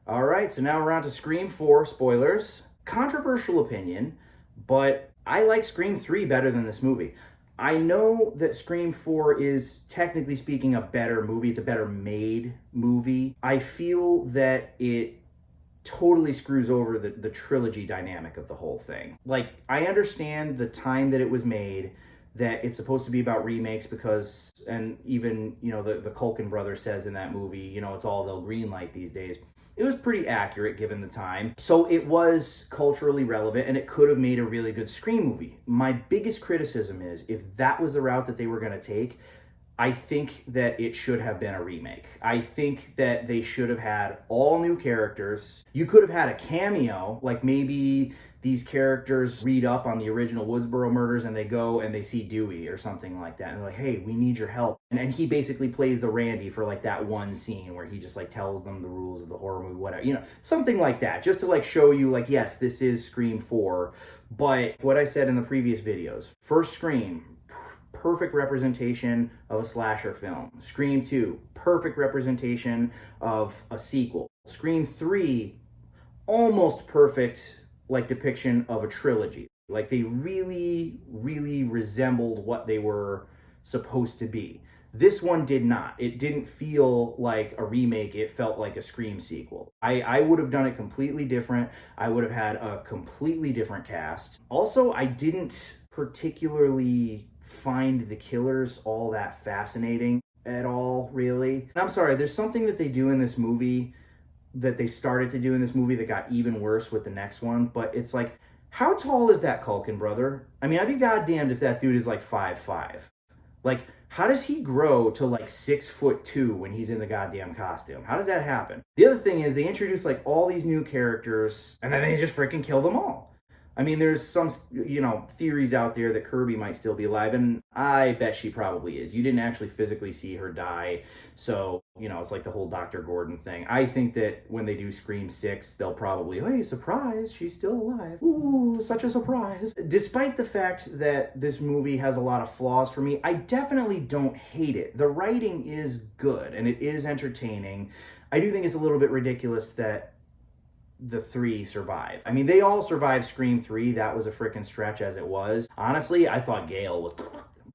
All right, so now we're on to Scream 4 spoilers. Controversial opinion, but I like Scream 3 better than this movie. I know that Scream 4 is, technically speaking, a better movie. It's a better made movie. I feel that it totally screws over the trilogy dynamic of the whole thing. Like, I understand the time that it was made, that it's supposed to be about remakes because, and even, the Culkin brother says in that movie, it's all they'll greenlight these days. It was pretty accurate given the time. So it was culturally relevant and it could have made a really good Scream movie. My biggest criticism is if that was the route that they were going to take, I think that it should have been a remake. I think that they should have had all new characters. You could have had a cameo, like maybe these characters read up on the original Woodsboro murders and they go and they see Dewey or something like that. And they're like, hey, we need your help. And he basically plays the Randy for like that one scene where he just like tells them the rules of the horror movie, whatever, something like that. Just to like show you like, yes, this is Scream 4. But what I said in the previous videos, first Scream, perfect representation of a slasher film. Scream 2, perfect representation of a sequel. Scream 3, almost perfect like depiction of a trilogy. Like they really, really resembled what they were supposed to be. This one did not. It didn't feel like a remake. It felt like a Scream sequel. I would have done it completely different. I would have had a completely different cast. Also, I didn't particularly find the killers all that fascinating at all, really. And I'm sorry, there's something that they do in this movie that they started to do in this movie that got even worse with the next one, but it's like, how tall is that Culkin brother? I mean, I'd be goddamned if that dude is like 5'5". Like, how does he grow to like 6'2" when he's in the goddamn costume? How does that happen? The other thing is they introduce like all these new characters and then they just freaking kill them all. I mean, there's some, theories out there that Kirby might still be alive, and I bet she probably is. You didn't actually physically see her die, so, it's like the whole Dr. Gordon thing. I think that when they do Scream 6, they'll probably, hey, surprise, she's still alive. Ooh, such a surprise. Despite the fact that this movie has a lot of flaws for me, I definitely don't hate it. The writing is good, and it is entertaining. I do think it's a little bit ridiculous that the 3 survive. I mean, they all survived Scream 3. That was a freaking stretch as it was. Honestly, I thought Gail was...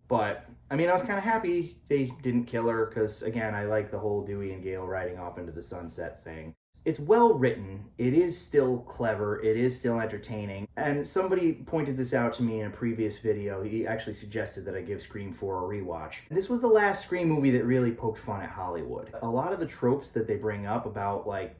But, I mean, I was kind of happy they didn't kill her because, again, I like the whole Dewey and Gail riding off into the sunset thing. It's well written. It is still clever. It is still entertaining. And somebody pointed this out to me in a previous video. He actually suggested that I give Scream 4 a rewatch. This was the last Scream movie that really poked fun at Hollywood. A lot of the tropes that they bring up about, like,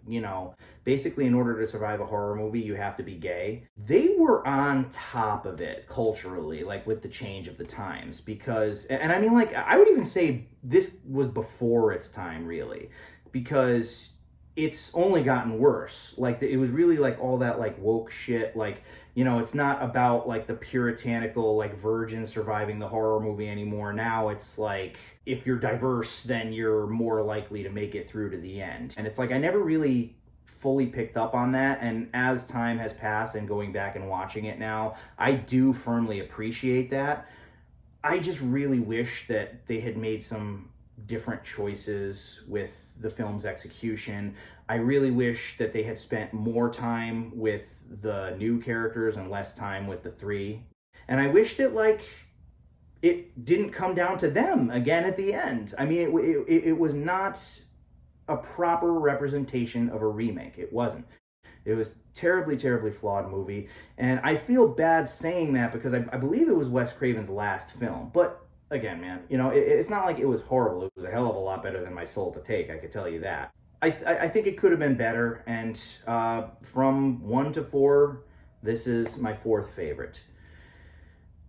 basically in order to survive a horror movie, you have to be gay. They were on top of it culturally, like with the change of the times. Because, and I mean, like, I would even say this was before its time, really. Because it's only gotten worse. Like, it was really like all that like woke shit. Like, it's not about like the puritanical like virgin surviving the horror movie anymore. Now it's like, if you're diverse, then you're more likely to make it through to the end. And it's like, I never really fully picked up on that. And as time has passed and going back and watching it now, I do firmly appreciate that. I just really wish that they had made some different choices with the film's execution. I really wish that they had spent more time with the new characters and less time with the 3. And I wish that, like, it didn't come down to them again at the end. I mean, it was not a proper representation of a remake. It wasn't. It was terribly, terribly flawed movie. And I feel bad saying that because I believe it was Wes Craven's last film. But again, man, it's not like it was horrible. It was a hell of a lot better than My Soul to Take, I could tell you that. I think it could have been better, and from 1 to 4, this is my 4th favorite.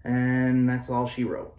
And that's all she wrote.